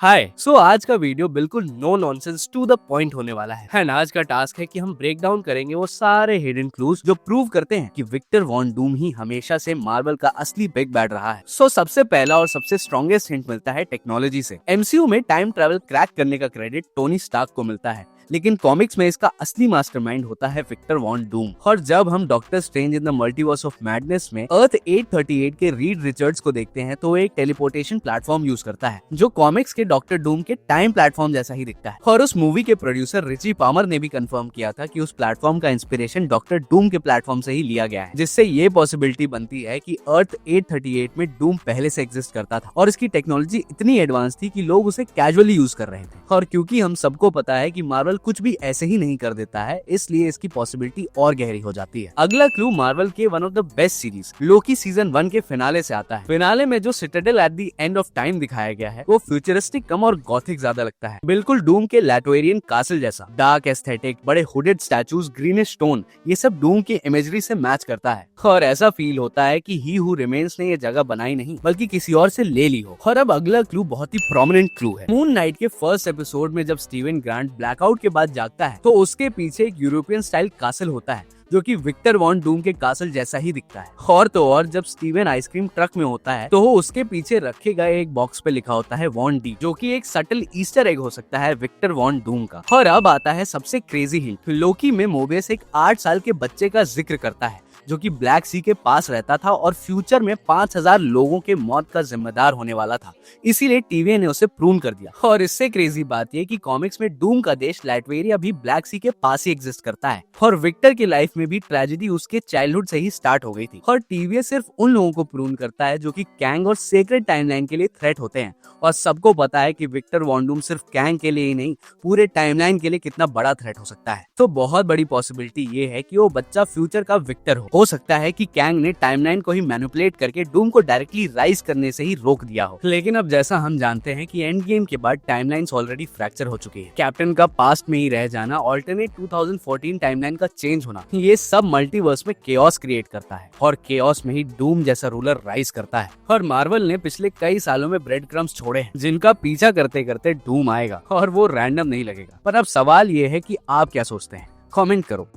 हाय आज का वीडियो बिल्कुल no nonsense to the point होने वाला है एंड आज का टास्क है कि हम ब्रेक डाउन करेंगे वो सारे हिडन क्लूज जो प्रूव करते हैं कि विक्टर वॉन डूम ही हमेशा से मार्वल का असली बिग बैड रहा है। सबसे पहला और सबसे स्ट्रॉन्गेस्ट हिंट मिलता है टेक्नोलॉजी से। एमसीयू में टाइम ट्रैवल क्रैक करने का क्रेडिट टोनी स्टार्क को मिलता है, लेकिन कॉमिक्स में इसका असली मास्टरमाइंड होता है विक्टर वॉन डूम। और जब हम doctor strange in the multiverse of madness में अर्थ 838 के रीड रिचर्ड्स को देखते हैं तो वो एक टेलीपोर्टेशन प्लेटफॉर्म यूज करता है जो कॉमिक्स के डॉक्टर डूम के टाइम प्लेटफॉर्म जैसा ही दिखता है। और उस मूवी के प्रोड्यूसर रिची पामर ने भी कंफर्म किया था कि उस प्लेटफॉर्म का इंस्पिरेशन डॉक्टर डूम के प्लेटफॉर्म से ही लिया गया है, जिससे ये पॉसिबिलिटी बनती है कि अर्थ 838 में डूम पहले से एग्जिस्ट करता था और इसकी टेक्नोलॉजी इतनी एडवांस थी कि लोग उसे कैजुअली यूज कर रहे थे। और क्योंकि हम सबको पता है कि मार्वल कुछ भी ऐसे ही नहीं कर देता है, इसलिए इसकी पॉसिबिलिटी और गहरी हो जाती है। अगला क्लू मार्वल के one of the best series Loki season 1 के फिनाले से आता है। फिनाले में जो Citadel at the end of time दिखाया गया है वो फ्यूचरिस्टिक कम और गॉथिक ज्यादा लगता है, बिल्कुल डूम के लैटोरियन कासल जैसा। डार्क एस्थेटिक, बड़े हुडेड स्टैचूज, ग्रीनिश स्टोन, ये सब डूम की इमेजरी से मैच करता है और ऐसा फील होता है कि ही हु रिमेन्स ने ये जगह बनाई नहीं बल्कि किसी और से ले ली हो। और अब अगला क्लू बहुत ही प्रोमिनेंट क्लू है। मून नाइट के फर्स्ट एपिसोड में जब स्टीवन ग्रांट ब्लैकआउट के बाद जागता है तो उसके पीछे एक यूरोपियन स्टाइल कासल होता है जो कि विक्टर वॉन डूम के कासल जैसा ही दिखता है। और तो और जब स्टीवन आइसक्रीम ट्रक में होता है तो उसके पीछे रखे गए एक बॉक्स पे लिखा होता है वॉन डी, जो कि एक सटल ईस्टर एग हो सकता है विक्टर वॉन डूम का। और अब आता है सबसे क्रेजी हिंट। लोकी में मोबियस एक 8 साल के बच्चे का जिक्र करता है जो कि ब्लैक सी के पास रहता था और फ्यूचर में 5000 लोगों के मौत का जिम्मेदार होने वाला था, इसीलिए टीवी ने उसे प्रून कर दिया। और इससे क्रेजी बात यह कि कॉमिक्स में डूम का देश लैटवेरिया भी ब्लैक सी के पास ही एग्जिस्ट करता है और विक्टर की लाइफ में भी ट्रेजेडी उसके चाइल्डहुड से ही स्टार्ट हो गई थी। और टीवी सिर्फ उन लोगों को प्रून करता है जो कि कैंग और सेक्रेट टाइमलाइन के लिए थ्रेट होते हैं, और सबको पता है कि विक्टर वॉन डूम सिर्फ कैंग के लिए ही नहीं पूरे टाइमलाइन के लिए कितना बड़ा थ्रेट हो सकता है। तो बहुत बड़ी पॉसिबिलिटी ये है कि वो बच्चा फ्यूचर का विक्टर हो सकता है कि कैंग ने टाइमलाइन को ही मैनिपुलेट करके डूम को डायरेक्टली राइज करने से ही रोक दिया हो। लेकिन अब जैसा हम जानते हैं कि एंड गेम के बाद टाइमलाइंस ऑलरेडी फ्रैक्चर हो चुकी है, कैप्टन का पास्ट में ही रह जाना, ऑल्टरनेट 2014 टाइमलाइन का चेंज होना, ये सब मल्टीवर्स में केओस क्रिएट करता है और केओस में ही डूम जैसा रूलर राइज करता है। और मार्वल ने पिछले कई सालों में ब्रेड क्रम्स छोड़े हैं जिनका पीछा करते करते डूम आएगा और वो रैंडम नहीं लगेगा। पर अब सवाल ये है कि आप क्या सोचते हैं, कमेंट करो।